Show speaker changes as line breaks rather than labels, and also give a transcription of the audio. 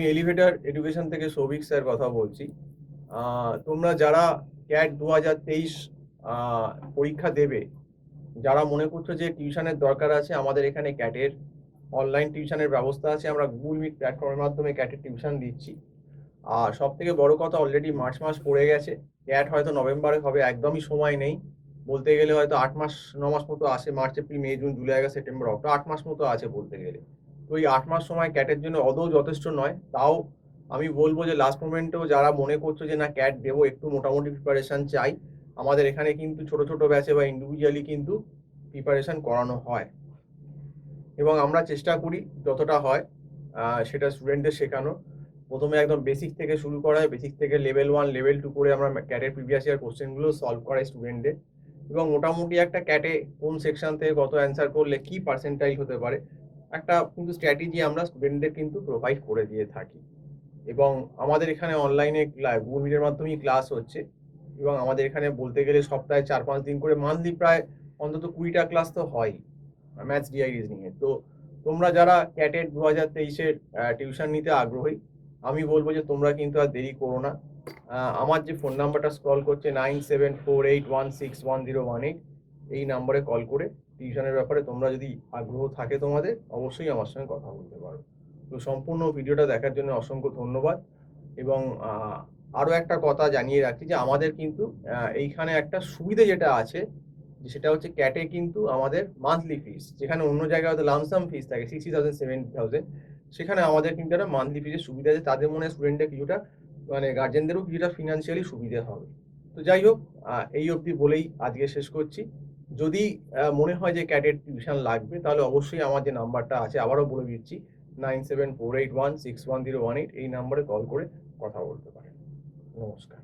আমি elevator education থেকে Souvik sir কথা বলছি। তোমরা যারা ক্যাট 2023 পরীক্ষা দেবে, যারা মনে করছো যে টিউশনের দরকার আছে, আমাদের এখানে ক্যাটের অনলাইন টিউশনের ব্যবস্থা আছে। আমরা গুগল মিট প্ল্যাটফর্মের মাধ্যমে ক্যাটের টিউশন দিচ্ছি। আর সব থেকে বড় কথা, অলরেডি মার্চ মাস পড়ে গেছে, ক্যাট হয়তো নভেম্বরে হবে, একদমই সময় নেই। বলতে গেলে হয়তো 8-9 মাস মতো আছে, March April May June July August September October, 8 মাস মতো আছে বলতে গেলে। তো এই 8 মাস সময় ক্যাটের জন্য আদৌ যথেষ্ট নয়। তাও আমি বলবো যে লাস্ট মোমেন্টেও যারা মনে করছো যে না ক্যাট দেবো, একটু মোটামুটি প্রিপারেশন চাই, আমাদের এখানে কিন্তু ছোট ছোট ব্যাচে বা ইন্ডিভিজুয়ালি কিন্তু প্রিপারেশন করানো হয় এবং আমরা চেষ্টা করি যতটা হয় সেটা স্টুডেন্টদের শেখানো। প্রথমে একদম বেসিক থেকে শুরু করা হয়, বেসিক থেকে লেভেল 1 লেভেল 2 করে আমরা ক্যাটের প্রিভিয়াস ইয়ার কোশ্চেনগুলো সলভ করাই স্টুডেন্টদের, এবং মোটামুটি একটা ক্যাটে কোন সেকশন থেকে কত অ্যান্সার করলে কি পার্সেন্টাইল হতে পারে একটা কিন্তু স্ট্র্যাটেজি আমরা স্টুডেন্টদের কিন্তু প্রোভাইড করে দিয়ে থাকি। এবং আমাদের এখানে অনলাইনে গুগল মিটের মাধ্যমেই ক্লাস হচ্ছে, এবং আমাদের এখানে বলতে গেলে সপ্তাহে 4-5 দিন করে মান্থলি প্রায় অন্তত 20টা ক্লাস তো হয় ম্যাথস ডিআই রিজনিং এর। তো তোমরা যারা ক্যাটের 2023-এর টিউশন নিতে আগ্রহী, আমি বলবো যে তোমরা কিন্তু আর দেরি করো না। আমার যে ফোন নাম্বারটা স্ক্রল করছে 9748161018, এই নাম্বারে কল করে টিউশনের ব্যাপারে তোমরা যদি আগ্রহ থাকে তোমাদের, অবশ্যই আমার সঙ্গে কথা বলতে পারো। তো সম্পূর্ণ ভিডিওটা দেখার জন্য অসংখ্য ধন্যবাদ। এবং আরও একটা কথা জানিয়ে রাখছি যে আমাদের কিন্তু এইখানে একটা সুবিধা যেটা আছে, সেটা হচ্ছে ক্যাটে কিন্তু আমাদের মান্থলি ফিস, যেখানে অন্য জায়গায় হয়তো লামসাম ফিস থাকে 60,000 70,000, সেখানে আমাদের কিন্তু একটা মান্থলি ফিসের সুবিধা আছে। তাদের মনে হয় স্টুডেন্টদের কিছুটা মানে গার্জেনদেরও কিছুটা ফিনান্সিয়ালি সুবিধা হবে। তো যাই হোক, এই অবধি বলেই আজকে শেষ করছি। যদি মনে হয় যে ক্যাটের টিউশন লাগবে, তাহলে অবশ্যই আমার যে নাম্বারটা আছে আবারও বলে দিচ্ছি 9748161018, এই নাম্বারে কল করে কথা বলতে পারেন। নমস্কার।